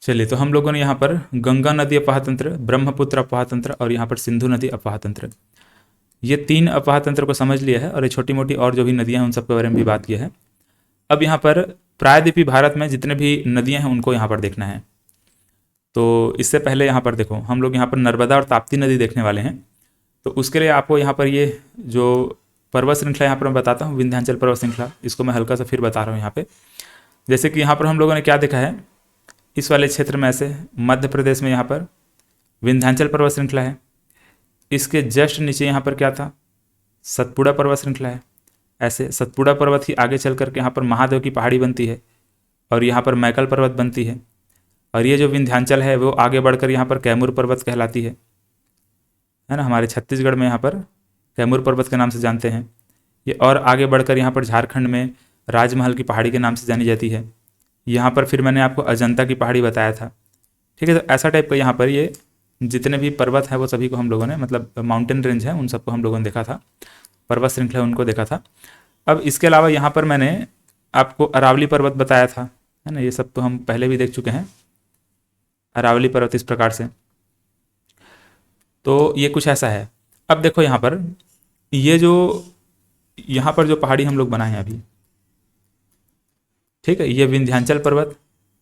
चलिए, तो हम लोगों ने यहाँ पर गंगा नदी अपाह तंत्र, ब्रह्मपुत्र अपाह तंत्र और यहाँ पर सिंधु नदी अपाह तंत्र, ये 3 अपाह तंत्र को समझ लिया है और ये छोटी मोटी और जो भी नदियाँ हैं उन सब के बारे में भी बात किया है। अब यहाँ पर प्रायद्वीपीय भारत में जितने भी नदियाँ हैं उनको यहाँ पर देखना है। तो इससे पहले यहाँ पर देखो, हम लोग यहाँ पर नर्मदा और ताप्ती नदी देखने वाले हैं। तो उसके लिए आपको यहाँ पर ये जो पर्वत श्रृंखला यहाँ पर मैं बताता हूँ, विंध्याचल पर्वत श्रृंखला, इसको मैं हल्का सा फिर बता रहा हूँ यहाँ पे। जैसे कि यहाँ पर हम लोगों ने क्या देखा है, इस वाले क्षेत्र में ऐसे मध्य प्रदेश में यहाँ पर विंध्याचल पर्वत श्रृंखला है। इसके जस्ट नीचे यहाँ पर क्या था, सतपुड़ा पर्वत श्रृंखला है। ऐसे सतपुड़ा पर्वत ही आगे चल करके यहाँ पर महादेव की पहाड़ी बनती है और यहाँ पर मैकल पर्वत बनती है। और ये जो विंध्याचल है वो आगे बढ़कर यहाँ पर कैमूर पर्वत कहलाती है ना। हमारे छत्तीसगढ़ में यहाँ पर कैमूर पर्वत के नाम से जानते हैं ये। और आगे बढ़कर यहाँ पर झारखंड में राजमहल की पहाड़ी के नाम से जानी जाती है। यहाँ पर फिर मैंने आपको अजंता की पहाड़ी बताया था। ठीक है, तो ऐसा टाइप का यहाँ पर ये जितने भी पर्वत हैं वो सभी को हम लोगों ने, मतलब माउंटेन रेंज है उन सबको हम लोगों ने देखा था, पर्वत श्रृंखला उनको देखा था। अब इसके अलावा यहाँ पर मैंने आपको अरावली पर्वत बताया था, है ना। ये सब तो हम पहले भी देख चुके हैं, अरावली पर्वत इस प्रकार से। तो ये कुछ ऐसा है। अब देखो यहाँ पर ये जो यहाँ पर जो पहाड़ी हम लोग बनाए हैं अभी, ठीक है, ये विंध्याचल पर्वत,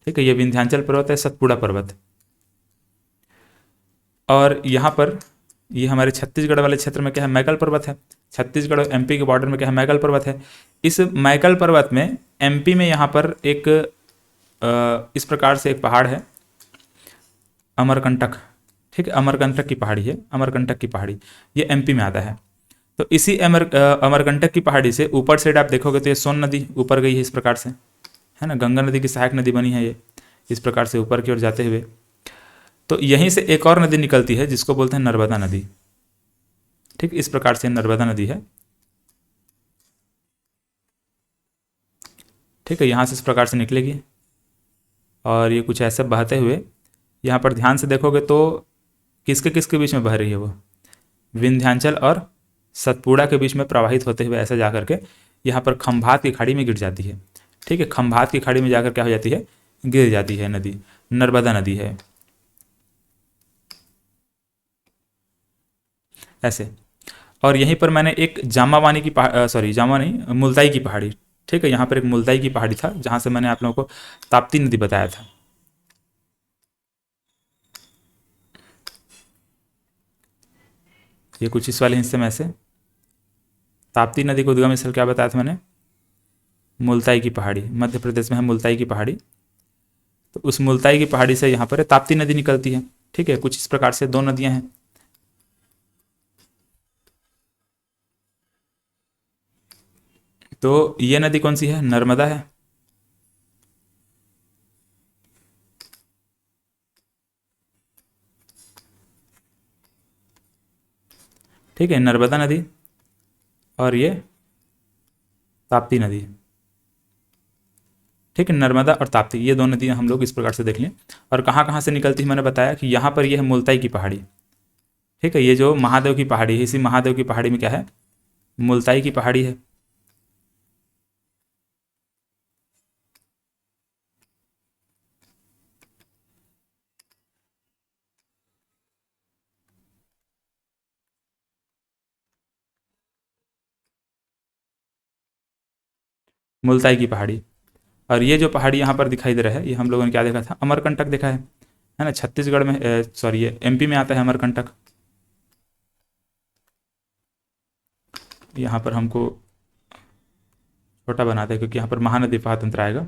ठीक है, ये विंध्याचल पर्वत है, सतपुड़ा पर्वत। और यहाँ पर ये हमारे छत्तीसगढ़ वाले क्षेत्र में क्या है, मैकल पर्वत है। छत्तीसगढ़ और एमपी के बॉर्डर में क्या है, मैकल पर्वत है। इस मैकल पर्वत में एमपी में यहाँ पर एक इस प्रकार से एक पहाड़ है, अमरकंटक। ठीक है, अमरकंटक की पहाड़ी है, अमरकंटक की पहाड़ी, ये एमपी में आता है। तो इसी अमरकंटक की पहाड़ी से ऊपर साइड आप देखोगे तो ये सोन नदी ऊपर गई है इस प्रकार से, है ना। गंगा नदी की सहायक नदी बनी है ये इस प्रकार से ऊपर की ओर जाते हुए। तो यहीं से एक और नदी निकलती है जिसको बोलते हैं नर्मदा नदी। ठीक, इस प्रकार से नर्मदा नदी है। ठीक है, यहाँ से इस प्रकार से निकलेगी और ये कुछ ऐसे बहते हुए यहाँ पर ध्यान से देखोगे तो किसके किसके बीच में बह रही है, वो विंध्याचल और सतपुड़ा के बीच में प्रवाहित होते हुए ऐसे जा करके यहाँ पर खंभात की खाड़ी में गिर जाती है। ठीक है, खंभात की खाड़ी में जाकर क्या हो जाती है, गिर जाती है नदी, नर्मदा नदी है ऐसे। और यहीं पर मैंने एक जामावानी की सॉरी जामा नहीं, मुल्ताई की पहाड़ी, ठीक है, यहाँ पर एक मुल्ताई की पहाड़ी था जहाँ से मैंने आप लोगों को ताप्ती नदी बताया था। ये कुछ इस वाले हिस्से में ऐसे ताप्ती नदी को उद्गम स्थल क्या बताया था मैंने, मुल्ताई की पहाड़ी, मध्य प्रदेश में है मुल्ताई की पहाड़ी। तो उस मुल्ताई की पहाड़ी से यहाँ पर ताप्ती नदी निकलती है। ठीक है, कुछ इस प्रकार से 2 नदियाँ हैं। तो ये नदी कौन सी है, नर्मदा है। ठीक है, नर्मदा नदी और ये ताप्ती नदी। ठीक है, नर्मदा और ताप्ती ये 2 नदियाँ हम लोग इस प्रकार से देख लें। और कहाँ कहाँ से निकलती है मैंने बताया कि यहाँ पर ये है मुल्ताई की पहाड़ी। ठीक है, ये जो महादेव की पहाड़ी है, इसी महादेव की पहाड़ी में क्या है, मुल्ताई की पहाड़ी है। मुल्ताई की पहाड़ी। और ये जो पहाड़ी यहाँ पर दिखाई दे रहा है, ये हम लोगों ने क्या देखा था, अमरकंटक देखा है ना। छत्तीसगढ़ में सॉरी ये एमपी में आता है अमरकंटक। यहाँ पर हमको छोटा बनाते हैं क्योंकि यहाँ पर महानदी पातंत्र आएगा।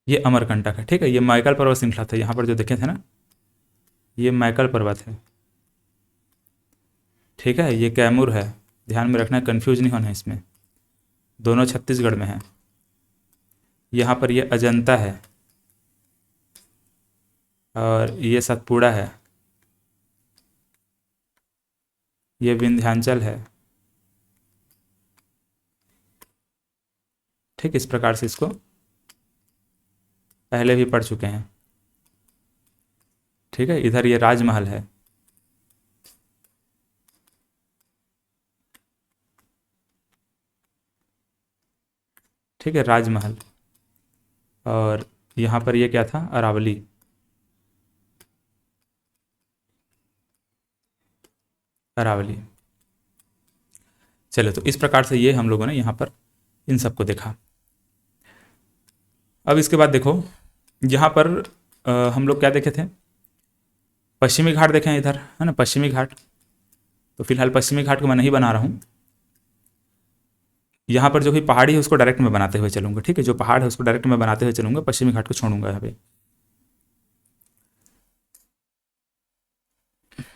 ये अमरकंटक है। ठीक है, ये मैकल पर्वत श्रृंखला था, यहाँ पर जो देखे थे ना, ये मैकल पर्वत है। ठीक है, ये कैमूर है, ध्यान में रखना, कंफ्यूज नहीं होना है इसमें, दोनों छत्तीसगढ़ में है। यहाँ पर ये अजंता है और ये सतपुड़ा है, ये विंध्याचल है। ठीक, इस प्रकार से इसको पहले भी पढ़ चुके हैं। ठीक है, इधर ये राजमहल है। ठीक है, राजमहल। और यहाँ पर ये क्या था, अरावली। अरावली। चलो, तो इस प्रकार से ये हम लोगों ने यहाँ पर इन सबको देखा। अब इसके बाद देखो, यहाँ पर हम लोग क्या देखे थे, पश्चिमी घाट देखे हैं इधर, है ना, पश्चिमी घाट। तो फिलहाल पश्चिमी घाट को मैं नहीं बना रहा हूँ। यहाँ पर जो भी पहाड़ी है उसको डायरेक्ट में बनाते हुए चलूँगा, ठीक है, जो पहाड़ है उसको डायरेक्ट में बनाते हुए चलूँगा, पश्चिमी घाट को छोड़ूंगा यहाँ पे।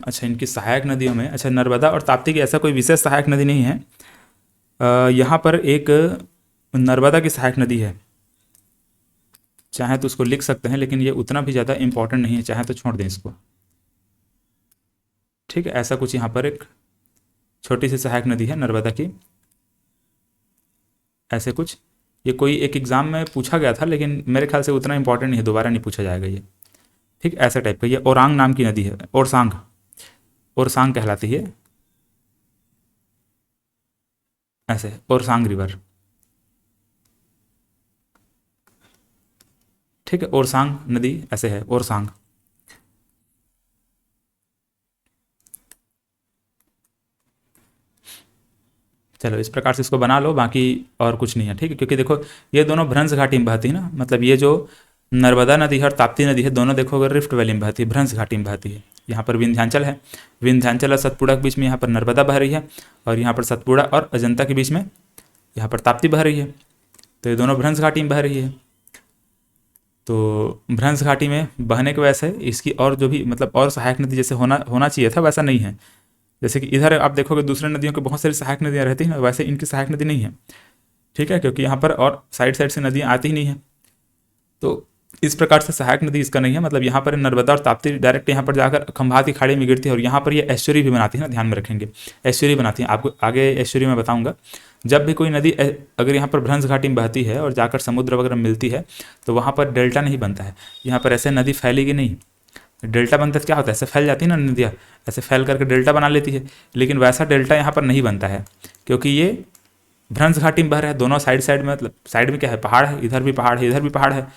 अच्छा, इनकी सहायक नदियों में, अच्छा, नर्मदा और ताप्ती की ऐसा कोई विशेष सहायक नदी नहीं है। यहाँ पर एक नर्मदा की सहायक नदी है, चाहे तो उसको लिख सकते हैं, लेकिन ये उतना भी ज़्यादा इंपॉर्टेंट नहीं है, चाहे तो छोड़ दें इसको। ठीक है, ऐसा कुछ यहाँ पर एक छोटी सी सहायक नदी है नर्मदा की, ऐसे कुछ। ये कोई एक एग्ज़ाम में पूछा गया था, लेकिन मेरे ख्याल से उतना इंपॉर्टेंट नहीं है, दोबारा नहीं पूछा जाएगा ये। ठीक, ऐसा टाइप का। ये ओरांग नाम की नदी है, ओरसांग, ओरसांग कहलाती है, ऐसे ओरसांग रिवर। ठीक है, ओरसांग नदी ऐसे है, ओरसांग। चलो, इस प्रकार से इसको बना लो, बाकी और कुछ नहीं है। ठीक है, क्योंकि देखो ये दोनों भ्रंश घाटी में बहती है ना, मतलब ये जो नर्मदा नदी है और ताप्ती नदी है, दोनों देखो अगर रिफ्ट वैली में बहती है, भ्रंश घाटी में बहती है। यहाँ पर विंध्याचल है, विंध्याचल और सतपुड़ा के बीच में यहाँ पर नर्मदा बह रही है, और यहाँ पर सतपुड़ा और अजंता के बीच में यहाँ पर ताप्ती बह रही है। तो ये दोनों भ्रंश घाटी में बह रही है। तो भ्रंश घाटी में बहने की वजह से इसकी और जो भी मतलब और सहायक नदी जैसे होना चाहिए था, वैसा नहीं है। जैसे कि इधर आप देखोगे दूसरे नदियों के बहुत सारी सहायक नदियाँ रहती हैं ना, वैसे इनकी सहायक नदी नहीं है। ठीक है, क्योंकि यहाँ पर और साइड साइड से नदियाँ आती ही नहीं है। तो इस प्रकार से सहायक नदी इसका नहीं है। मतलब यहाँ पर नर्मदा और ताप्ती डायरेक्ट यहाँ पर जाकर खंभात की खाड़ी में गिरती है, और यहाँ पर ये एस्चुरी भी बनाती है ना, ध्यान में रखेंगे, एस्चुरी बनाती है। आपको आगे एस्चुरी में बताऊंगा। जब भी कोई नदी अगर यहाँ पर भ्रंश घाटी में बहती है और जाकर समुद्र वगैरह मिलती है, तो वहाँ पर डेल्टा नहीं बनता है। यहाँ पर ऐसे नदी फैलेगी नहीं, डेल्टा बनता है क्या होता है, ऐसे फैल जाती है ना नदियाँ, ऐसे फैल करके डेल्टा बना लेती है। लेकिन वैसा डेल्टा यहाँ पर नहीं बनता है, क्योंकि ये भ्रंश घाटी में बह रहा है। दोनों साइड साइड में, मतलब साइड में क्या है, पहाड़ है, इधर भी पहाड़ है, इधर भी पहाड़ है,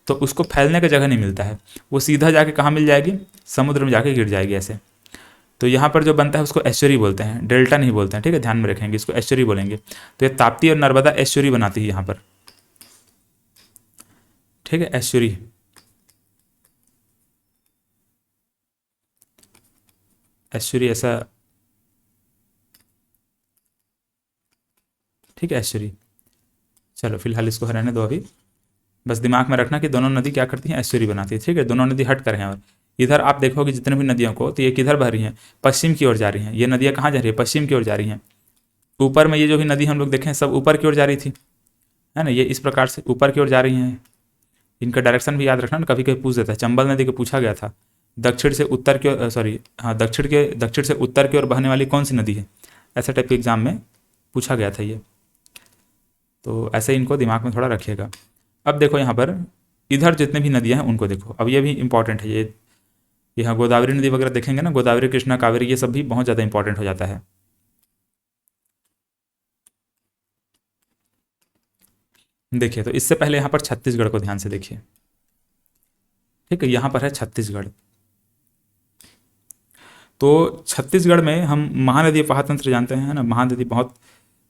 तो उसको फैलने का जगह नहीं मिलता है। वो सीधा जाके कहाँ मिल जाएगी, समुद्र में जाके गिर जाएगी ऐसे। तो यहाँ पर जो बनता है उसको एस्चुरी बोलते हैं, डेल्टा नहीं बोलते हैं। ठीक है, ध्यान में रखेंगे, इसको एस्चुरी बोलेंगे। तो ये ताप्ती और नर्मदा एस्चुरी बनाती है यहाँ पर। ठीक है, एस्चुरी। एस्चुरी ऐसा, ठीक है, एस्चुरी। चलो फिलहाल इसको रहने दो अभी। बस दिमाग में रखना कि दोनों नदी क्या करती हैं, एस्चुरी बनाती है। ठीक है, दोनों नदी हट कर हैं। और इधर आप देखोगे जितने भी नदियों को, तो ये किधर बह रही हैं, पश्चिम की ओर जा रही हैं। ये नदियाँ कहाँ जा रही है, पश्चिम की ओर जा रही हैं। ऊपर में ये जो भी नदी हम लोग देखें सब ऊपर की ओर जा रही थी, है ना, ये इस प्रकार से ऊपर की ओर जा रही हैं। इनका डायरेक्शन भी याद रखना ना, कभी कभी पूछ देता है। चंबल नदी को पूछा गया था, दक्षिण से उत्तर की ओर, सॉरी हाँ, दक्षिण से उत्तर की ओर बहने वाली कौन सी नदी है, ऐसा टाइप के एग्जाम में पूछा गया था ये। तो ऐसे इनको दिमाग में थोड़ा रखिएगा। अब देखो यहाँ पर इधर जितने भी नदियाँ हैं उनको देखो। अब ये भी इंपॉर्टेंट है, ये यहाँ गोदावरी नदी वगैरह देखेंगे ना, गोदावरी कृष्णा कावेरी, ये सब भी बहुत ज़्यादा इंपॉर्टेंट हो जाता है। देखिए, तो इससे पहले यहाँ पर छत्तीसगढ़ को ध्यान से देखिए। ठीक है, यहाँ पर है छत्तीसगढ़। तो छत्तीसगढ़ में हम महानदी अपाह तंत्र जानते हैं, है ना, महानदी बहुत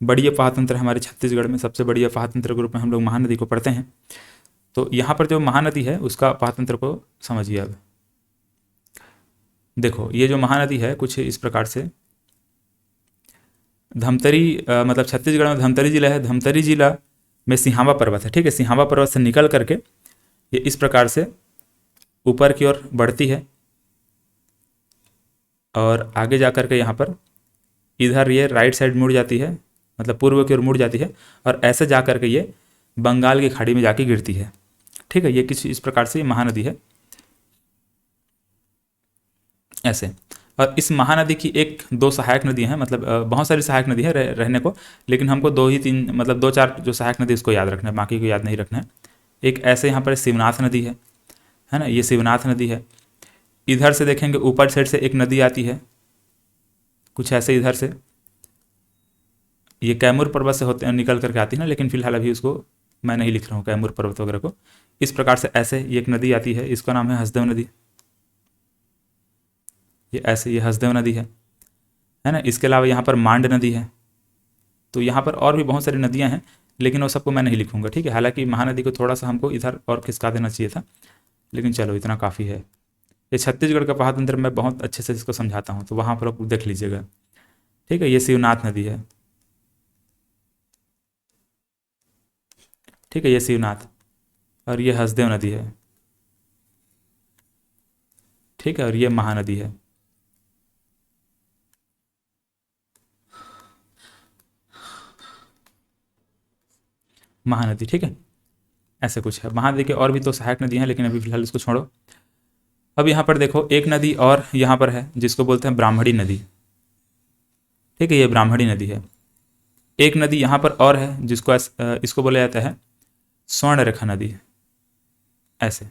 बड़ी अपाह तंत्र है हमारे छत्तीसगढ़ में। सबसे बड़ी अपाह तंत्र के रूप में हम लोग महानदी को पढ़ते हैं। तो यहाँ पर जो महानदी है उसका अपाह तंत्र को समझिए। अब देखो, ये जो महानदी है कुछ इस प्रकार से, धमतरी मतलब छत्तीसगढ़ में धमतरी जिला है, धमतरी जिला में सिंहावा पर्वत है। ठीक है, सिंहावा पर्वत से निकल करके ये इस प्रकार से ऊपर की ओर बढ़ती है, और आगे जा कर के यहाँ पर इधर ये राइट साइड मुड़ जाती है, मतलब पूर्व की ओर मुड़ जाती है, और ऐसे जा कर के ये बंगाल की खाड़ी में जाके गिरती है। ठीक है, ये किस इस प्रकार से ये महानदी है ऐसे। और इस महानदी की एक दो सहायक नदी हैं, मतलब बहुत सारी सहायक नदी है रहने को, लेकिन हमको दो ही तीन, मतलब दो चार जो सहायक नदी इसको याद रखना है, बाकी को याद नहीं रखना है। एक ऐसे यहाँ पर शिवनाथ नदी है ना, ये शिवनाथ नदी है। इधर से देखेंगे ऊपर साइड से एक नदी आती है कुछ ऐसे, इधर से ये कैमूर पर्वत से होते निकल करके आती है ना, लेकिन फिलहाल अभी उसको मैं नहीं लिख रहा हूँ कैमूर पर्वत वगैरह को। इस प्रकार से ऐसे ये एक नदी आती है, इसका नाम है हसदेव नदी। ये ऐसे ये हसदेव नदी है ना। इसके अलावा यहाँ पर मांड नदी है। तो यहाँ पर और भी बहुत सारी नदियाँ हैं, लेकिन वो सबको मैं नहीं लिखूंगा, ठीक है। हालांकि महानदी को थोड़ा सा हमको इधर और खिसका देना चाहिए था, लेकिन चलो इतना काफ़ी है। ये छत्तीसगढ़ का महातंत्र मैं बहुत अच्छे से इसको समझाता हूँ, तो वहाँ पर आप देख लीजिएगा, ठीक है। ये शिवनाथ नदी है, ठीक है, ये शिवनाथ। और ये हसदेव नदी है, ठीक है। और ये महानदी है। महानदी, ठीक है। ऐसे कुछ है। महानदी के और भी तो सहायक नदी हैं, लेकिन अभी फिलहाल इसको छोड़ो। अब यहाँ पर देखो एक नदी और यहाँ पर है जिसको बोलते हैं ब्राह्मणी नदी, ठीक है। ये ब्राह्मणी नदी है। एक नदी यहाँ पर और है जिसको इसको बोला जाता है स्वर्ण रेखा नदी, ऐसे,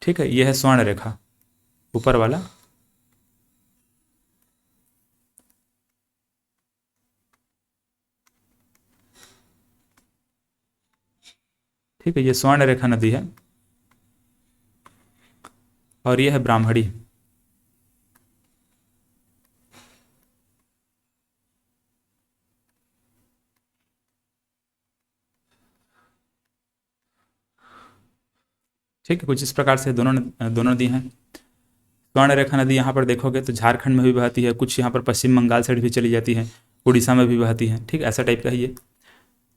ठीक है। ये है स्वर्ण रेखा, ऊपर वाला। ठीक है, ये स्वर्ण रेखा नदी है। और ये है ब्राह्मणी। ठीक है, कुछ इस प्रकार से दोनों दोनों नदी हैं। स्वर्ण रेखा नदी यहाँ पर देखोगे तो झारखंड में भी बहती है, कुछ यहाँ पर पश्चिम बंगाल साइड भी चली जाती है, उड़ीसा में भी बहती है, ठीक, ऐसा टाइप का है ये।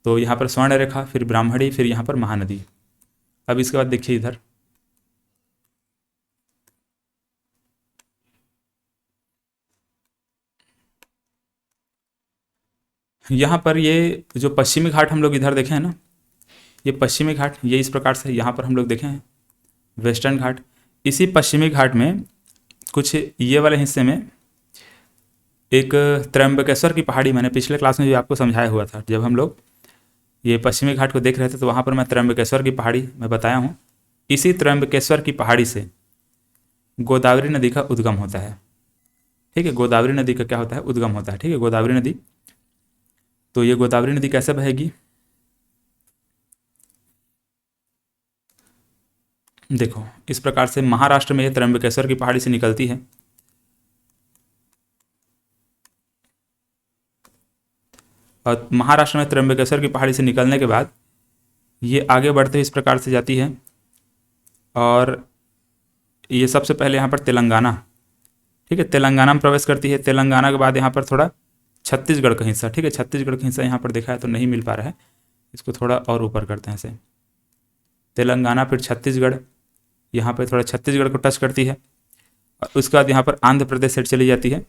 तो यहाँ पर स्वर्ण रेखा, फिर ब्राह्मणी, फिर यहाँ पर महानदी। अब इसके बाद देखिए इधर, यहाँ पर ये जो पश्चिमी घाट हम लोग इधर देखे हैं ना, ये पश्चिमी घाट, ये इस प्रकार से यहाँ पर हम लोग देखे हैं वेस्टर्न घाट। इसी पश्चिमी घाट में कुछ ये वाले हिस्से में एक त्र्यंबकेश्वर की पहाड़ी, मैंने पिछले क्लास में भी आपको समझाया हुआ था, जब हम लोग ये पश्चिमी घाट को देख रहे थे तो वहाँ पर मैं त्र्यंबकेश्वर की पहाड़ी मैं बताया हूँ। इसी त्र्यंबकेश्वर की पहाड़ी से गोदावरी नदी का उद्गम होता है, ठीक है। गोदावरी नदी का क्या होता है, उद्गम होता है, ठीक है, गोदावरी नदी। तो ये गोदावरी नदी कैसे बहेगी, देखो इस प्रकार से महाराष्ट्र में ये त्र्यंबकेश्वर की पहाड़ी से निकलती है, और महाराष्ट्र में त्र्यंबकेश्वर की पहाड़ी से निकलने के बाद ये आगे बढ़ते हुए इस प्रकार से जाती है, और ये सबसे पहले यहाँ पर तेलंगाना, ठीक है, तेलंगाना में प्रवेश करती है। तेलंगाना के बाद यहाँ पर थोड़ा छत्तीसगढ़ का हिस्सा, ठीक है, छत्तीसगढ़ का हिस्सा यहाँ पर देखा है तो नहीं मिल पा रहा है, इसको थोड़ा और ऊपर करते हैं ऐसे, तेलंगाना फिर छत्तीसगढ़, यहाँ पर थोड़ा छत्तीसगढ़ को टच करती है, और उसके बाद यहाँ पर आंध्र प्रदेश साइड चली जाती है,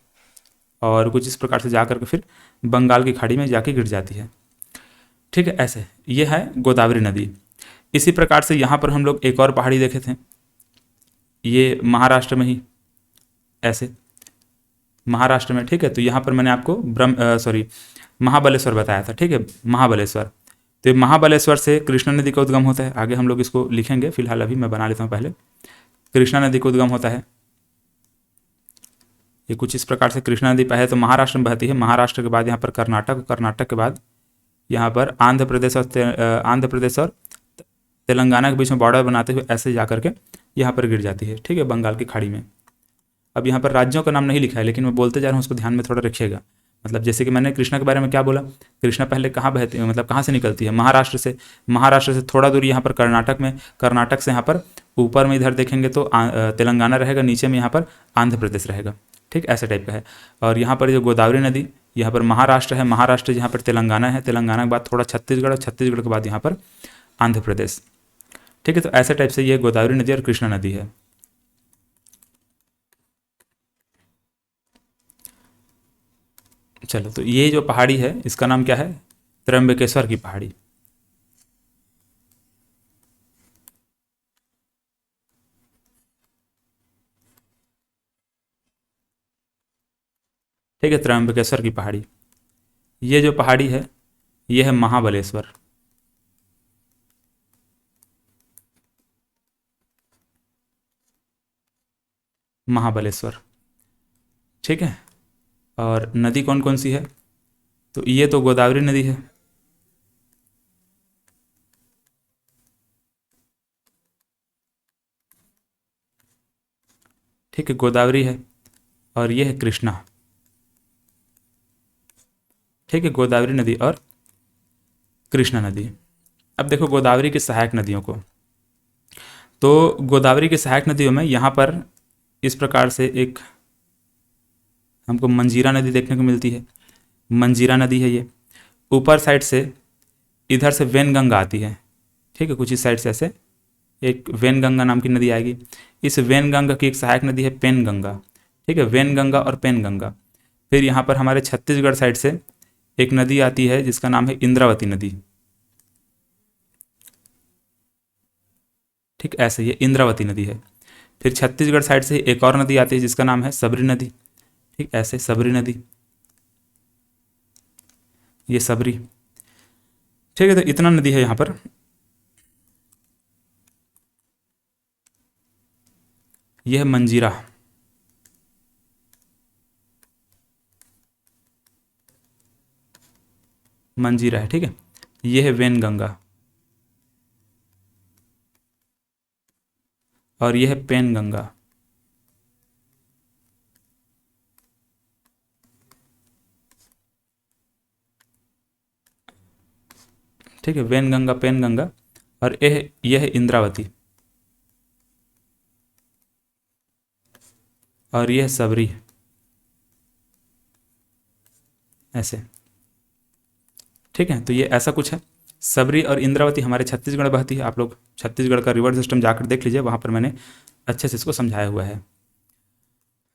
और कुछ इस प्रकार से जा करके फिर बंगाल की खाड़ी में जाके गिर जाती है, ठीक है। ऐसे ये है गोदावरी नदी। इसी प्रकार से यहाँ पर हम लोग एक और पहाड़ी देखे थे, ये महाराष्ट्र में ही, ऐसे महाराष्ट्र में, ठीक है। तो यहाँ पर मैंने आपको महाबलेश्वर बताया था, ठीक है, महाबलेश्वर। तो ये महाबलेश्वर से कृष्णा नदी का उद्गम होता है, आगे हम लोग इसको लिखेंगे, फिलहाल अभी मैं बना लेता हूँ पहले। कृष्णा नदी का उद्गम होता है, ये कुछ इस प्रकार से कृष्णा नदी पहले तो महाराष्ट्र में बहती है, महाराष्ट्र के बाद यहाँ पर कर्नाटक, कर्नाटक के बाद यहाँ पर आंध्र प्रदेश और तेलंगाना के बीच में बॉर्डर बनाते हुए ऐसे जा करके यहाँ पर गिर जाती है, ठीक है, बंगाल की खाड़ी में। अब यहाँ पर राज्यों का नाम नहीं लिखा है, लेकिन मैं बोलते जा रहा हूँ, उसको ध्यान में थोड़ा रखिएगा। मतलब जैसे कि मैंने कृष्णा के बारे में क्या बोला, कृष्णा पहले कहाँ बहती है, मतलब कहाँ से निकलती है, महाराष्ट्र से। महाराष्ट्र से थोड़ा दूर यहाँ पर कर्नाटक में, कर्नाटक से यहाँ पर ऊपर में इधर देखेंगे तो तेलंगाना रहेगा, नीचे में यहाँ पर आंध्र प्रदेश रहेगा, ठीक, ऐसे टाइप का है। और यहाँ पर जो गोदावरी नदी, यहाँ पर महाराष्ट्र है, महाराष्ट्र यहाँ पर तेलंगाना है, तेलंगाना के बाद थोड़ा छत्तीसगढ़, और छत्तीसगढ़ के बाद यहाँ पर आंध्र प्रदेश, ठीक है। तो ऐसे टाइप से ये गोदावरी नदी और कृष्णा नदी है। चलो, तो ये जो पहाड़ी है इसका नाम क्या है, त्र्यंबकेश्वर की पहाड़ी, ठीक है, त्र्यंबकेश्वर की पहाड़ी। ये जो पहाड़ी है ये है महाबलेश्वर, महाबलेश्वर, ठीक है। और नदी कौन कौन सी है, तो ये तो गोदावरी नदी है। ठीक है, गोदावरी है और ये है कृष्णा। ठीक है, गोदावरी नदी और कृष्णा नदी। अब देखो गोदावरी की सहायक नदियों को। तो गोदावरी की सहायक नदियों में यहाँ पर इस प्रकार से एक हमको मंजीरा नदी देखने को मिलती है। मंजीरा नदी है ये। ऊपर साइड से इधर से वेनगंगा आती है। ठीक है, कुछ इस साइड से ऐसे एक वेनगंगा नाम की नदी आएगी। इस वेनगंगा की एक सहायक नदी है पेनगंगा। ठीक है, वेनगंगा और पेनगंगा। फिर यहाँ पर हमारे छत्तीसगढ़ साइड से एक नदी आती है जिसका नाम है इंद्रावती नदी। ठीक, ऐसे ये इंद्रावती नदी है। फिर छत्तीसगढ़ साइड से एक और नदी आती है जिसका नाम है सबरी नदी। ठीक, ऐसे सबरी नदी, ये सबरी। ठीक है, तो इतना नदी है यहाँ पर। यह है मंजीरा। मंजीरा है। ठीक है, ये है वेनगंगा और ये है पेनगंगा। ठीक है, वेनगंगा पेनगंगा और यह है इंद्रावती और यह है सबरी। ऐसे। ठीक है, तो ये ऐसा कुछ है। सबरी और इंद्रावती हमारे छत्तीसगढ़ बहती है। आप लोग छत्तीसगढ़ का रिवर सिस्टम जाकर देख लीजिए, वहाँ पर मैंने अच्छे से इसको समझाया हुआ है।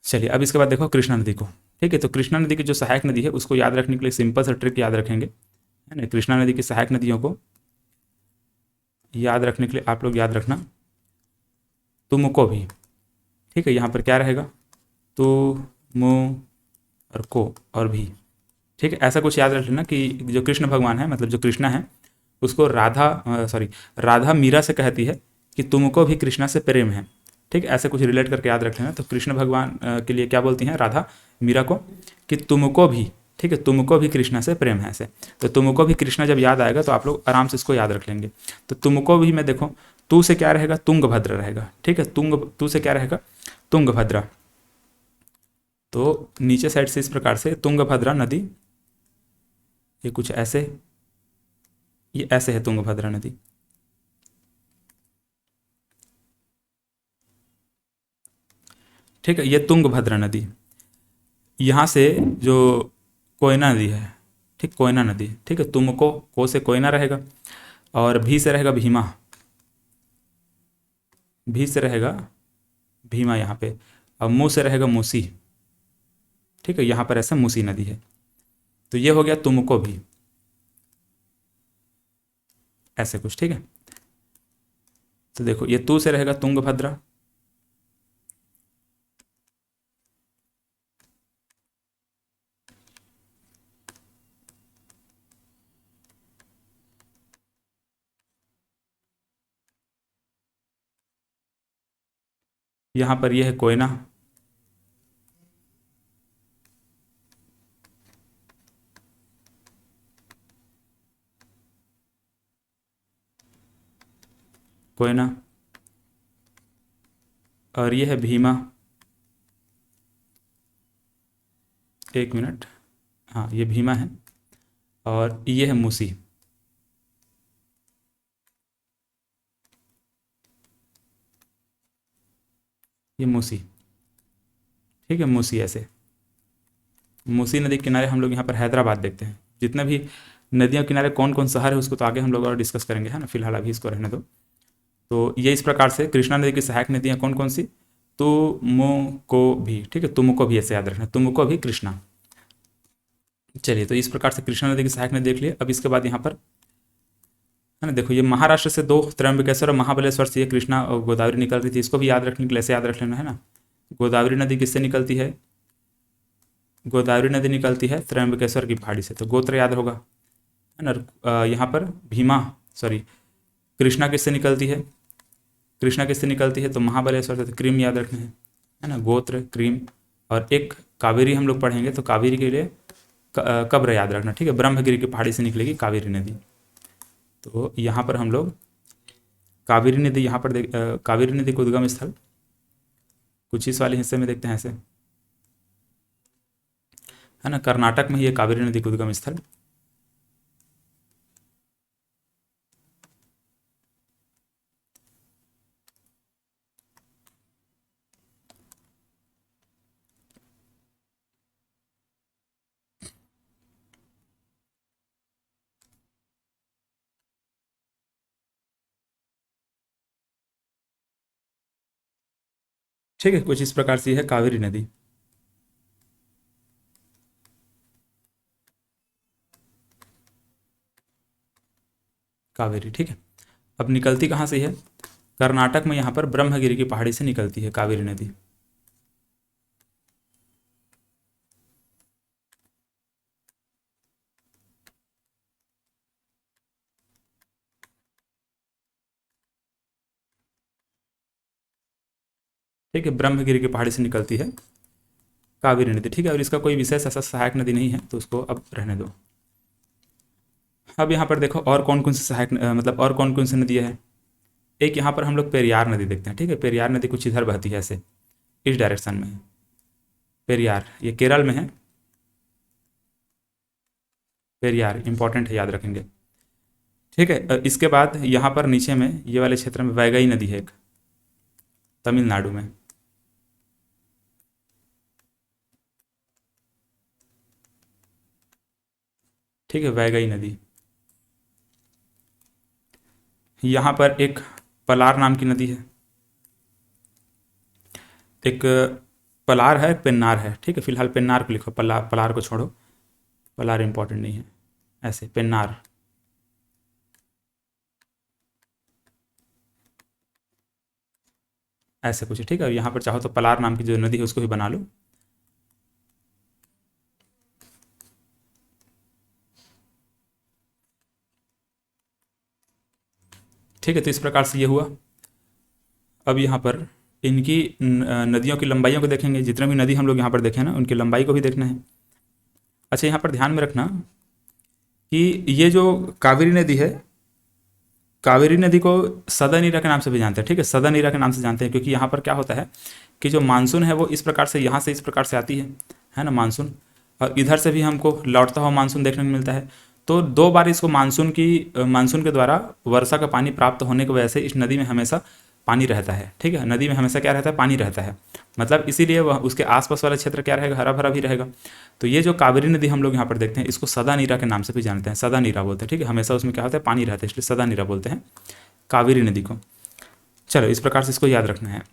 चलिए, अब इसके बाद देखो कृष्णा नदी को। ठीक है, तो कृष्णा नदी की जो सहायक नदी है उसको याद रखने के लिए सिंपल सा ट्रिक याद रखेंगे, है ना। कृष्णा नदी की सहायक नदियों को याद रखने के लिए आप लोग याद रखना तुमको भी। ठीक है, यहाँ पर क्या रहेगा, तू, मु और को और भी। ठीक है, ऐसा कुछ याद रख लेना कि जो कृष्ण भगवान है, मतलब जो कृष्णा है, उसको राधा मीरा से कहती है कि तुमको भी कृष्णा से प्रेम है। ठीक है, ऐसे कुछ रिलेट करके याद रख लेना। तो कृष्ण भगवान के लिए क्या बोलती हैं राधा मीरा को कि तुमको भी, ठीक है, तुमको भी कृष्णा से प्रेम है। ऐसे तो तुमको भी कृष्णा जब याद आएगा तो आप लोग आराम से इसको याद रख लेंगे। तो तुमको भी में देखो, तू से क्या रहेगा, तुंगभद्र रहेगा। ठीक है, तू से क्या रहेगा, तुंगभद्रा। तो नीचे साइड से इस प्रकार से तुंगभद्रा नदी, ये कुछ ऐसे, ये ऐसे है तुंगभद्रा नदी। ठीक है, ये तुंगभद्रा नदी। यहाँ से जो कोयना नदी है, ठीक, कोयना नदी। ठीक है, तुमको को से कोयना रहेगा और भी से रहेगा भीमा। भी से रहेगा भीमा यहाँ पे, और मुँह से रहेगा मूसी। ठीक है, यहाँ पर ऐसा मूसी नदी है। तो ये हो गया तुमको भी, ऐसे कुछ। ठीक है, तो देखो ये तू से रहेगा तुंगभद्रा, यहाँ पर यह है कोयना, कोयना, और यह है भीमा। एक मिनट, हाँ ये भीमा है और ये है मूसी। ये मूसी। ठीक है, मूसी ऐसे। मूसी नदी के किनारे हम लोग यहाँ पर हैदराबाद देखते हैं। जितने भी नदियों के किनारे कौन कौन शहर है उसको तो आगे हम लोग और डिस्कस करेंगे, है ना। फिलहाल अभी इसको रहने दो। तो ये इस प्रकार से कृष्णा नदी की सहायक नदियाँ कौन कौन सी, तुमको भी। ठीक है, तुमको भी ऐसे याद रखना, तुमको भी कृष्णा। चलिए, तो इस प्रकार से कृष्णा नदी की सहायक नदी देख लिए। अब इसके बाद यहाँ पर, है ना, देखो ये महाराष्ट्र से दो, त्र्यंबकेश्वर और महाबलेश्वर से ये कृष्णा और गोदावरी निकल रही थी। इसको भी याद रखने के लिए ऐसे याद रख लेना, है ना। गोदावरी नदी किससे निकलती है, गोदावरी नदी निकलती है त्र्यंबकेश्वर की पहाड़ी से, तो गोत्र याद होगा, है ना। यहाँ पर भीमा, सॉरी, कृष्णा किससे निकलती है, कृष्णा किससे निकलती है, तो महाबलेश्वर से। तो क्रीम याद रखना है ना, गोत्र क्रीम। और एक कावेरी हम लोग पढ़ेंगे, तो कावेरी के लिए कब्र याद रखना, ठीक है। ब्रह्मगिरी की पहाड़ी से निकलेगी कावेरी नदी। तो यहाँ पर हम लोग कावेरी नदी, यहाँ पर कावेरी नदी का उद्गम स्थल कुछ इस वाले हिस्से में देखते हैं ऐसे, है ना। कर्नाटक में ही ये कावेरी नदी का उद्गम स्थल। ठीक है, कुछ इस प्रकार से है कावेरी नदी। कावेरी, ठीक है। अब निकलती कहाँ से है? कर्नाटक में यहाँ पर ब्रह्मगिरी की पहाड़ी से निकलती है कावेरी नदी। ठीक है, ब्रह्मगिरी की पहाड़ी से निकलती है कावेरी नदी, ठीक है। और इसका कोई विशेष ऐसा सहायक नदी नहीं है, तो उसको अब रहने दो। अब यहाँ पर देखो और कौन कौन सी सहायक मतलब और कौन कौन सी नदियाँ हैं। एक यहाँ पर हम लोग पेरियार नदी देखते हैं, ठीक है। पेरियार नदी कुछ इधर बहती है ऐसे, इस डायरेक्शन में है पेरियार, ये केरल में है। पेरियार इंपॉर्टेंट है, याद रखेंगे, ठीक है। इसके बाद यहाँ पर नीचे में ये वाले क्षेत्र में वैगई नदी है एक, तमिलनाडु में। ठीक है, वैगई नदी। यहाँ पर एक पलार नाम की नदी है, एक पलार है, एक पेन्नार है, ठीक है। फिलहाल पेन्नार को लिखो, पलार को छोड़ो, पलार इंपॉर्टेंट नहीं है। ऐसे पेन्नार, ऐसे कुछ, ठीक है। यहाँ पर चाहो तो पलार नाम की जो नदी है उसको भी बना लो। ठीक है, तो इस प्रकार से ये हुआ। अब यहाँ पर इनकी नदियों की लंबाइयों को देखेंगे। जितने भी नदी हम लोग यहाँ पर देखें ना, उनकी लंबाई को भी देखना है। अच्छा, यहाँ पर ध्यान में रखना कि ये जो कावेरी नदी है, कावेरी नदी को सदानीरा के नाम से भी जानते हैं, ठीक है। सदानीरा के नाम से जानते हैं क्योंकि यहाँ पर क्या होता है कि जो मानसून है वो इस प्रकार से यहाँ से इस प्रकार से आती है ना मानसून, और इधर से भी हमको लौटता हुआ मानसून देखने को मिलता है। तो दो बार इसको मानसून के द्वारा वर्षा का पानी प्राप्त होने की वजह से इस नदी में हमेशा पानी रहता है, ठीक है। नदी में हमेशा क्या रहता है? पानी रहता है। मतलब इसीलिए वह उसके आसपास वाला क्षेत्र क्या रहेगा? हरा भरा भी रहेगा। तो ये जो कावेरी नदी हम लोग यहाँ पर देखते हैं, इसको सदा नीरा के नाम से भी जानते हैं, सदा नीरा बोलते हैं, ठीक है। हमेशा उसमें क्या होता है? पानी रहता है, इसलिए सदा नीरा बोलते हैं कावेरी नदी को। चलो, इस प्रकार से इसको याद रखना है।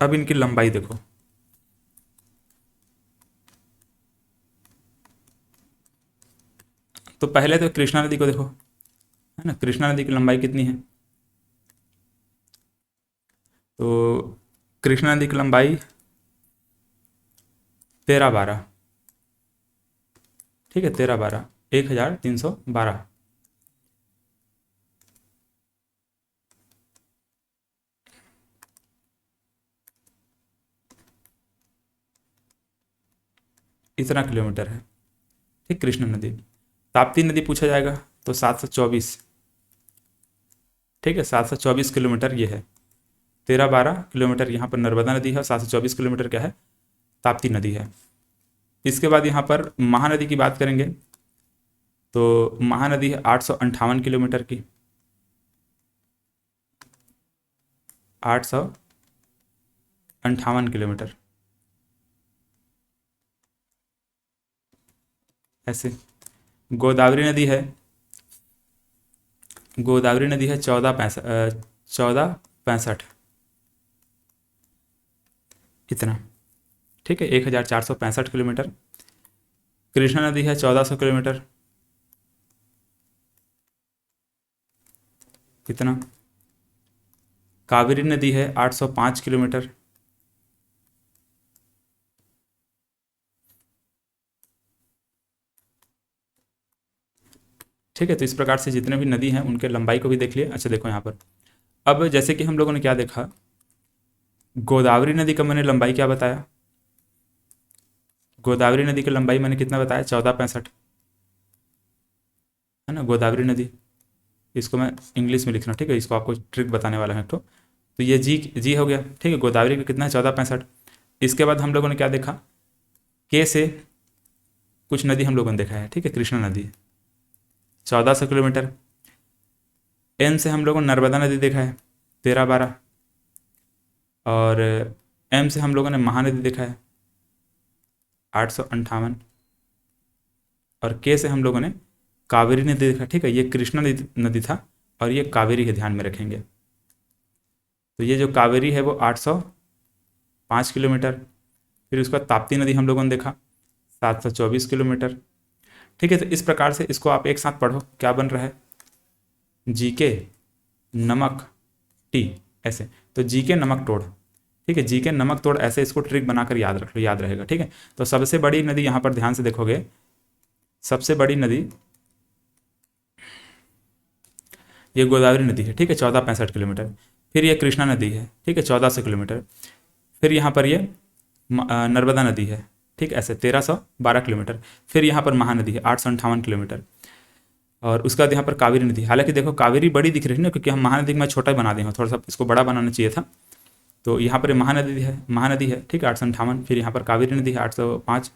अब इनकी लंबाई देखो। तो पहले तो कृष्णा नदी को देखो, है ना। कृष्णा नदी की लंबाई कितनी है? तो कृष्णा नदी की लंबाई 1312, ठीक है। 1312, 1312। इतना किलोमीटर है, ठीक। कृष्णा नदी। ताप्ती नदी पूछा जाएगा तो 724, ठीक है। 724 किलोमीटर ये है। 1312 किलोमीटर यहाँ पर नर्मदा नदी है, और 724 किलोमीटर क्या है? ताप्ती नदी है। इसके बाद यहाँ पर महानदी की बात करेंगे तो महानदी है 858 किलोमीटर की, 858 किलोमीटर ऐसे। गोदावरी नदी है, गोदावरी नदी है 1465 इतना, ठीक है। 1465 किलोमीटर। कृष्णा नदी है 1400 किलोमीटर, कितना? कावेरी नदी है 805 किलोमीटर, ठीक है। तो इस प्रकार से जितने भी नदी हैं उनके लंबाई को भी देख लिए। अच्छा देखो यहाँ पर, अब जैसे कि हम लोगों ने क्या देखा गोदावरी नदी का मैंने लंबाई क्या बताया? गोदावरी नदी की लंबाई मैंने कितना बताया? 1465, है ना गोदावरी नदी। इसको मैं इंग्लिश में लिख रहा हूँ, ठीक है, इसको आपको ट्रिक बताने वाला है। तो ये जी जी हो गया, ठीक है। गोदावरी का कितना है? 1465। इसके बाद हम लोगों ने क्या देखा? के से कुछ नदी हम लोगों ने देखा है, ठीक है, कृष्णा नदी 1400 किलोमीटर। एन से हम लोगों ने नर्मदा नदी देखा है 1312। और एम से हम लोगों ने महानदी देखा है 858। और के से हम लोगों ने कावेरी नदी देखा, ठीक है, ये कृष्णा नदी था और ये कावेरी है, ध्यान में रखेंगे। तो ये जो कावेरी है वो 805 किलोमीटर। फिर उसके बाद ताप्ती नदी हम लोगों ने देखा 724 किलोमीटर, ठीक है। तो इस प्रकार से इसको आप एक साथ पढ़ो, क्या बन रहा है? जी के नमक टी, ऐसे। तो जी के नमक तोड़, ठीक है, जी के नमक तोड़, ऐसे इसको ट्रिक बनाकर याद रख लो, याद रहेगा, ठीक है। तो सबसे बड़ी नदी यहाँ पर ध्यान से देखोगे, सबसे बड़ी नदी ये गोदावरी नदी है, ठीक है, 1465 किलोमीटर। फिर ये कृष्णा नदी है, ठीक है, 1400 किलोमीटर। फिर यहाँ पर ये नर्मदा नदी है, ठीक, ऐसे 1312 किलोमीटर। फिर यहाँ पर महानदी है 858 किलोमीटर। और उसके बाद यहाँ पर कावेरी नदी। हालांकि देखो कावेरी बड़ी दिख रही है ना, क्योंकि हम महानदी को मैं छोटा बना दिया हूँ, थोड़ा सा इसको बड़ा बनाना चाहिए था। तो यहाँ पर महानदी है, महानदी है, ठीक है, 858। फिर यहाँ पर कावेरी नदी है 805।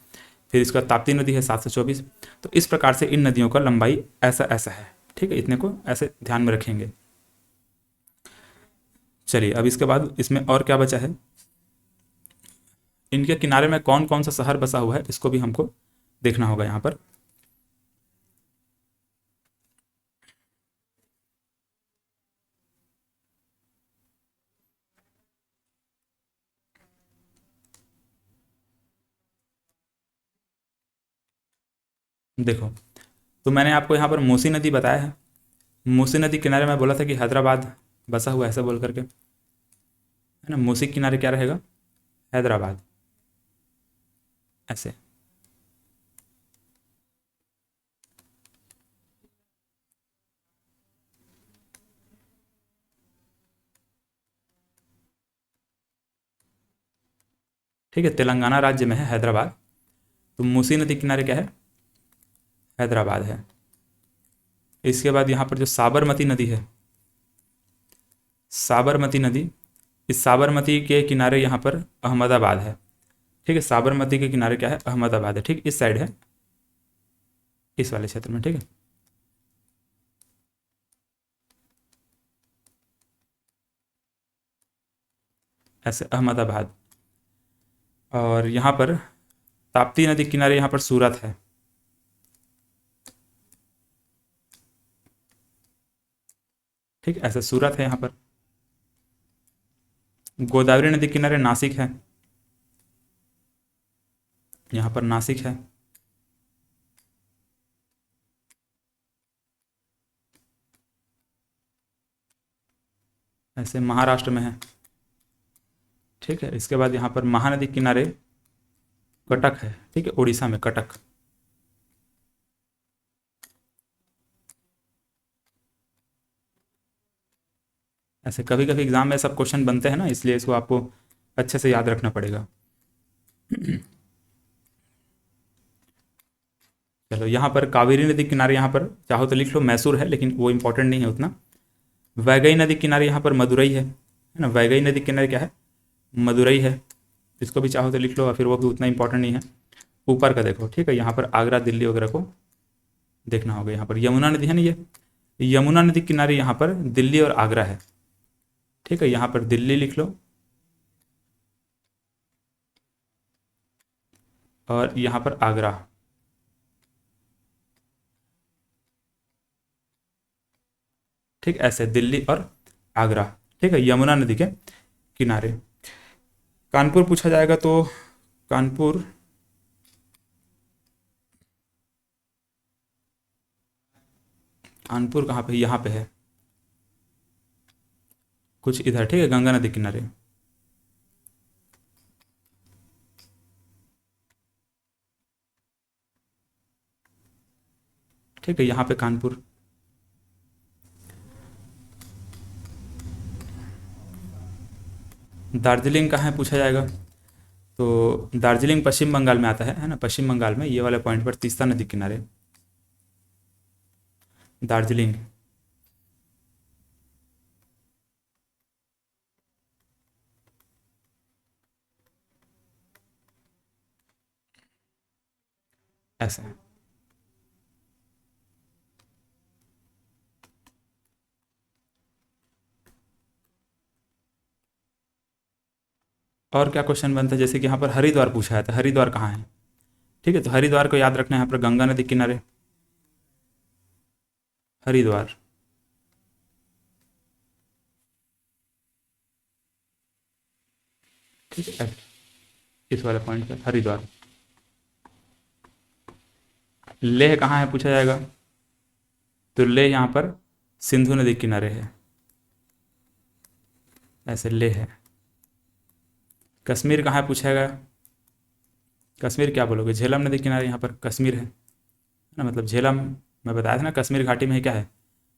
फिर इसका ताप्ती नदी है 724। तो इस प्रकार से इन नदियों का लंबाई ऐसा ऐसा है, ठीक है, इतने को ऐसे ध्यान में रखेंगे। चलिए अब इसके बाद इसमें और क्या बचा है? इनके किनारे में कौन कौन सा शहर बसा हुआ है, इसको भी हमको देखना होगा यहाँ पर। देखो, तो मैंने आपको यहाँ पर मूसी नदी बताया है। मूसी नदी किनारे में बोला था कि हैदराबाद बसा हुआ है, ऐसा बोल करके, है ना। मूसी किनारे क्या रहेगा? हैदराबाद, ऐसे। ठीक है, तेलंगाना राज्य में है हैदराबाद। तो मूसी नदी किनारे क्या है? हैदराबाद है। इसके बाद यहाँ पर जो साबरमती नदी है, साबरमती नदी, इस साबरमती के किनारे यहाँ पर अहमदाबाद है, ठीक है। साबरमती के किनारे क्या है? अहमदाबाद है, ठीक, इस साइड है, इस वाले क्षेत्र में, ठीक है। ऐसे अहमदाबाद। और यहाँ पर ताप्ती नदी किनारे यहाँ पर सूरत है, ठीक, ऐसे सूरत है यहाँ पर। गोदावरी नदी किनारे नासिक है, यहाँ पर नासिक है। ऐसे महाराष्ट्र में है, ठीक है। इसके बाद यहाँ पर महानदी किनारे कटक है, ठीक है, उड़ीसा में कटक। ऐसे कभी कभी एग्जाम में सब क्वेश्चन बनते हैं ना, इसलिए इसको आपको अच्छे से याद रखना पड़ेगा। चलो, यहाँ पर कावेरी नदी किनारे यहाँ पर चाहो तो लिख लो मैसूर है, लेकिन वो इंपॉर्टेंट नहीं है उतना। वैगई नदी किनारे यहाँ पर मदुरई है ना। वैगई नदी किनारे क्या है? मदुरई है। इसको भी चाहो तो लिख लो, फिर वो भी उतना इंपॉर्टेंट नहीं है। ऊपर का देखो, ठीक है, यहाँ पर आगरा दिल्ली वगैरह को देखना होगा। यहाँ पर यमुना नदी है ना, ये यमुना नदी किनारे यहाँ पर दिल्ली और आगरा है, ठीक है। यहाँ पर दिल्ली लिख लो और यहाँ पर आगरा, ठीक, ऐसे दिल्ली और आगरा, ठीक है, यमुना नदी के किनारे। कानपुर पूछा जाएगा तो कानपुर, कानपुर कहाँ पे? यहाँ पे है कुछ इधर, ठीक है, गंगा नदी किनारे। ठीक है, यहाँ पे कानपुर। दार्जिलिंग कहाँ है पूछा जाएगा, तो दार्जिलिंग पश्चिम बंगाल में आता है ना, पश्चिम बंगाल में ये वाले पॉइंट पर तीस्ता नदी किनारे दार्जिलिंग। ऐसा है। और क्या क्वेश्चन बनता है, जैसे कि यहाँ पर हरिद्वार पूछा है, तो हरिद्वार कहाँ है। ठीक है, तो हरिद्वार को याद रखना है, यहाँ पर गंगा नदी किनारे हरिद्वार। ठीक है, इस वाले पॉइंट पर हरिद्वार। लेह कहाँ है पूछा जाएगा, तो लेह यहाँ पर सिंधु नदी किनारे है, ऐसे लेह है। कश्मीर कहाँ है पूछेगा, कश्मीर क्या बोलोगे, झेलम नदी किनारे यहाँ पर कश्मीर है ना, मतलब झेलम, मैं बताया था ना कश्मीर घाटी में ही क्या है,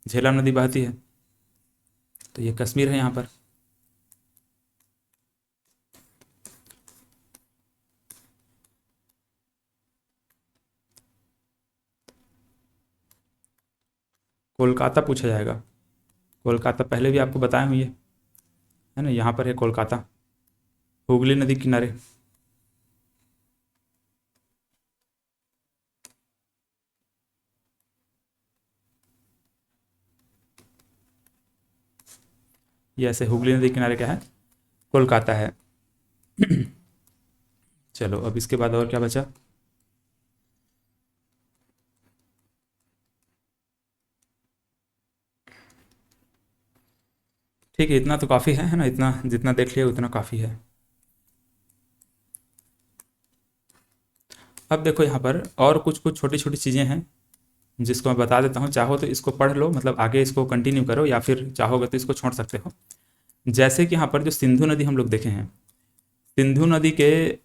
झेलम नदी बहती है, तो ये कश्मीर है यहाँ पर। कोलकाता पूछा जाएगा, कोलकाता पहले भी आपको बताए हुए है ना, यहाँ पर है कोलकाता, हुगली नदी किनारे। ये ऐसे हुगली नदी किनारे क्या है, कोलकाता है। चलो अब इसके बाद और क्या बचा, ठीक है, इतना तो काफ़ी है ना, इतना जितना देख लिया उतना काफ़ी है। अब देखो यहाँ पर और कुछ कुछ छोटी छोटी चीज़ें हैं जिसको मैं बता देता हूँ, चाहो तो इसको पढ़ लो, मतलब आगे इसको कंटिन्यू करो, या फिर चाहोगे तो इसको छोड़ सकते हो। जैसे कि यहाँ पर जो सिंधु नदी हम लोग देखे हैं, सिंधु नदी के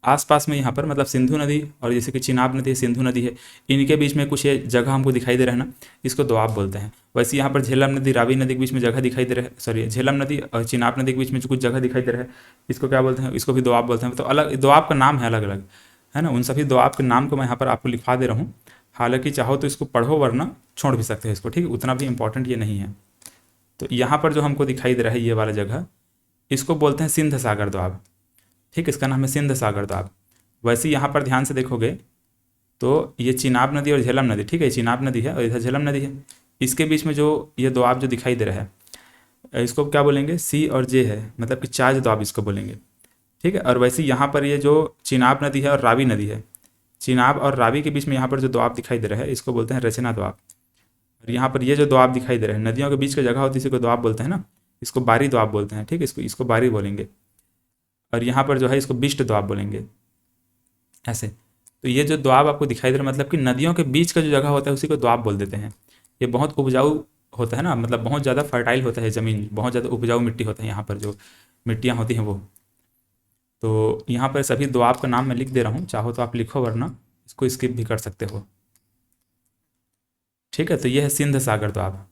आसपास में यहाँ पर, मतलब सिंधु नदी और जैसे कि चिनाब नदी है, सिंधु नदी है, इनके बीच में कुछ ये जगह हमको दिखाई दे रहा है ना, इसको दोआब बोलते हैं। वैसे यहाँ पर झेलम नदी रावी नदी के बीच में जगह दिखाई दे रहा है, सॉरी झेलम नदी और चिनाब नदी के बीच में जो कुछ जगह दिखाई दे रहा है, इसको क्या बोलते हैं, इसको भी दोआब बोलते हैं। तो अलग दोआब का नाम है अलग अलग, है ना, उन सभी दोआब के नाम को मैं यहाँ पर आपको लिखवा दे रहा हूँ। हालांकि चाहो तो इसको पढ़ो, वरना छोड़ भी सकते हो इसको, ठीक है, उतना भी इंपॉर्टेंट ये नहीं है। तो यहाँ पर जो हमको दिखाई दे रहा है ये वाला जगह, इसको बोलते हैं सिंध सागर दोआब। ठीक है, इसका नाम है सिंध सागर दोआब। वैसे यहाँ पर ध्यान से देखोगे तो ये चिनाब नदी और झेलम नदी, ठीक है, चिनाब नदी है और इधर झेलम नदी है, इसके बीच में जो ये दोआब जो दिखाई दे रहा है, इसको क्या बोलेंगे, सी और जे है, मतलब कि चाज दोआब इसको बोलेंगे। ठीक है, और वैसे यहाँ पर ये जो चिनाब नदी है और रावी नदी है, चिनाब और रावी के बीच में यहाँ पर जो दोआब दिखाई दे रहा है, इसको बोलते हैं रचना दोआब। और यहाँ पर ये जो दोआब दिखाई दे रहा है, नदियों के बीच की जगह होती है, इसी को दोआब बोलते हैं ना, इसको बारी दोआब बोलते हैं। ठीक है, इसको इसको बारी बोलेंगे। और यहाँ पर जो है इसको बिष्ट दोआब बोलेंगे, ऐसे। तो ये जो दोआब आपको दिखाई दे रहा है, मतलब कि नदियों के बीच का जो जगह होता है उसी को दोआब बोल देते हैं। ये बहुत उपजाऊ होता है ना, मतलब बहुत ज़्यादा फर्टाइल होता है ज़मीन, बहुत ज़्यादा उपजाऊ मिट्टी होता है यहाँ पर जो मिट्टियाँ होती हैं वो। तो यहाँ पर सभी दोआब का नाम मैं लिख दे रहा हूँ, चाहो तो आप लिखो, वरना इसको स्किप भी कर सकते हो। ठीक है, तो ये है सिंध सागर दोआब।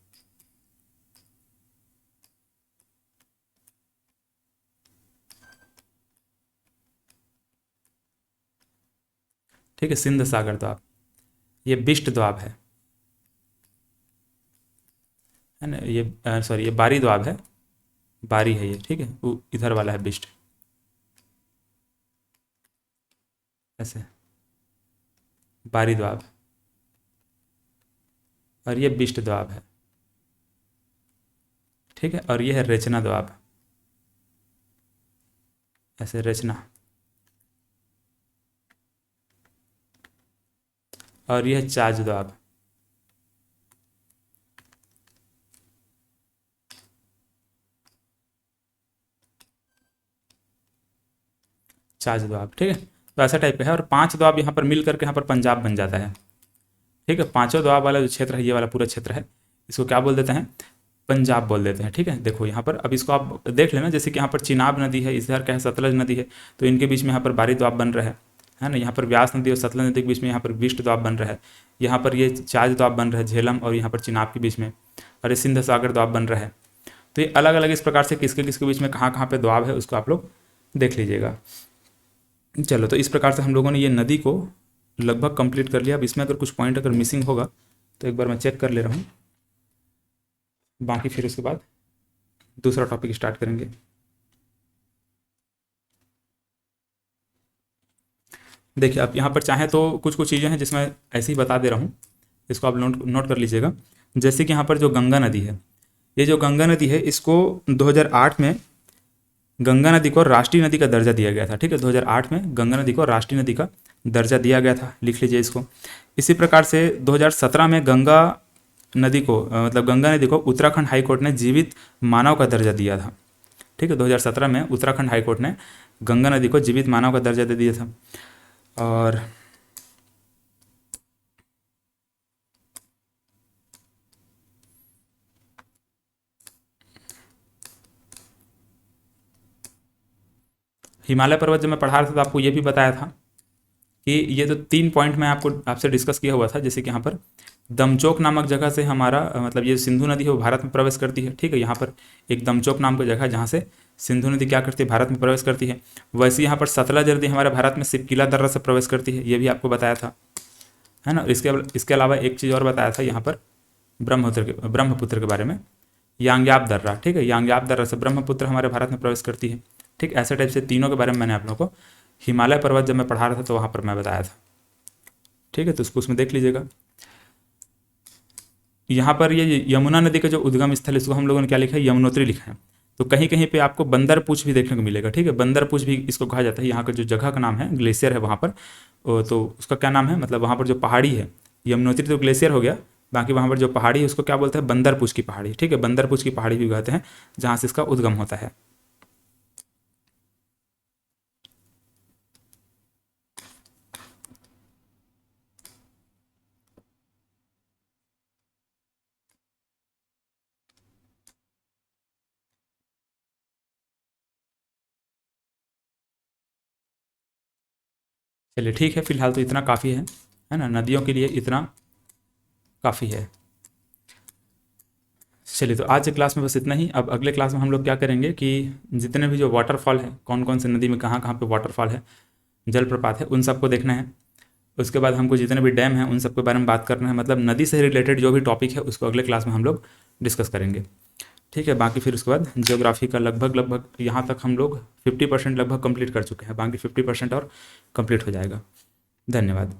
ठीक है, सिंध सागर दोआब। ये बिष्ट दोआब है ना, ये सॉरी ये बारी दोआब है, बारी है ये, ठीक है, इधर वाला है बिष्ट, ऐसे बारी दोआब, और ये बिष्ट दोआब है। ठीक है, और ये है रचना दोआब, ऐसे रचना, और ये है चाज दोआब। चाज दोआब, ठीक है, तो ऐसा टाइप का है। और 5 दोआब यहाँ पर मिल करके यहाँ पर पंजाब बन जाता है। ठीक है, पांचों दोआब वाला जो क्षेत्र है, ये वाला पूरा क्षेत्र है, इसको क्या बोल देते हैं, पंजाब बोल देते हैं। ठीक है, देखो यहाँ पर अब इसको आप देख लेना, जैसे कि यहाँ पर चिनाब नदी है, इधर क्या है सतलज नदी है, तो इनके बीच में यहाँ पर बारी दोआब बन रहा है ना, यहाँ पर व्यास नदी और सतलज नदी के बीच में यहाँ पर बिष्ट दोआब बन रहा है, यहाँ पर ये चाज दोआब बन रहा है झेलम और यहाँ पर चिनाब के बीच में, और ये सिंध सागर दोआब बन रहा है। तो ये अलग अलग इस प्रकार से किसके किसके बीच में कहाँ कहाँ पे दोआब है उसको आप लोग देख लीजिएगा। चलो, तो इस प्रकार से हम लोगों ने ये नदी को लगभग कंप्लीट कर लिया। अब इसमें अगर कुछ पॉइंट अगर मिसिंग होगा तो एक बार मैं चेक कर ले रहा हूँ, बाकी फिर उसके बाद दूसरा टॉपिक स्टार्ट करेंगे। देखिए, अब यहाँ पर चाहें तो कुछ कुछ चीज़ें हैं जिसमें ऐसे ही बता दे रहा हूँ, इसको आप नोट नोट कर लीजिएगा। जैसे कि यहाँ पर जो गंगा नदी है, ये जो गंगा नदी है इसको 2008 में गंगा नदी को राष्ट्रीय नदी का दर्जा दिया गया था। ठीक है, 2008 में गंगा नदी को राष्ट्रीय नदी का दर्जा दिया गया था, लिख लीजिए इसको। इसी प्रकार से 2017 में गंगा नदी को मतलब गंगा नदी को उत्तराखंड हाई कोर्ट ने जीवित मानव का दर्जा दिया था। ठीक है, 2017 में उत्तराखंड हाई कोर्ट ने गंगा नदी को जीवित मानव का दर्जा दे दिया था। और हिमालय पर्वत जब मैं पढ़ा रहा था तो आपको ये भी बताया था कि ये तो 3 पॉइंट मैं आपको आपसे डिस्कस किया हुआ था। जैसे कि यहाँ पर दमचोक नामक जगह से हमारा मतलब ये सिंधु नदी है वो भारत में प्रवेश करती है। ठीक है, यहाँ पर एक दमचोक नाम की जगह है जहाँ से सिंधु नदी क्या करती है, भारत में प्रवेश करती है। वैसे यहाँ पर सतलज नदी हमारे भारत में सिपकिला दर्रा से प्रवेश करती है, ये भी आपको बताया था, है ना। इसके अलावा एक चीज़ और बताया था यहाँ पर ब्रह्मपुत्र के बारे में, यांग्याप दर्रा। ठीक है, यांग्याप दर्रा से ब्रह्मपुत्र हमारे भारत में प्रवेश करती है। ठीक, ऐसे टाइप से तीनों के बारे में मैंने आप लोगों को हिमालय पर्वत जब मैं पढ़ा रहा था तो वहाँ पर मैं बताया था। ठीक है, तो उसको उसमें देख लीजिएगा। यहाँ पर ये यमुना नदी का जो उद्गम स्थल है इसको हम लोगों ने क्या लिखा है, यमुनोत्री लिखा है। तो कहीं कहीं पे आपको बंदरपूछ भी देखने को मिलेगा। ठीक है, बंदरपूछ भी इसको कहा जाता है। यहाँ का जो जगह का नाम है, ग्लेशियर है वहाँ पर, तो उसका क्या नाम है, मतलब वहाँ पर जो पहाड़ी है, यमुनोत्री तो ग्लेशियर हो गया, बाकी वहाँ पर जो पहाड़ी है उसको क्या बोलते हैं, बंदरपूछ की पहाड़ी। ठीक है, बंदरपूछ की पहाड़ी भी कहते हैं जहाँ से इसका उद्गम होता है। चलिए ठीक है, फिलहाल तो इतना काफ़ी है ना, नदियों के लिए इतना काफ़ी है। चलिए, तो आज के क्लास में बस इतना ही। अब अगले क्लास में हम लोग क्या करेंगे कि जितने भी जो वाटरफॉल है, कौन कौन से नदी में कहाँ कहाँ पे वाटरफॉल है, जलप्रपात है, उन सबको देखना है। उसके बाद हमको जितने भी डैम हैं उन सब के बारे में बात करना है। मतलब नदी से रिलेटेड जो भी टॉपिक है उसको अगले क्लास में हम लोग डिस्कस करेंगे। ठीक है, बाकी फिर उसके बाद जियोग्राफी का लगभग यहाँ तक हम लोग 50% लगभग कंप्लीट कर चुके हैं, बाकी 50% और कंप्लीट हो जाएगा। धन्यवाद।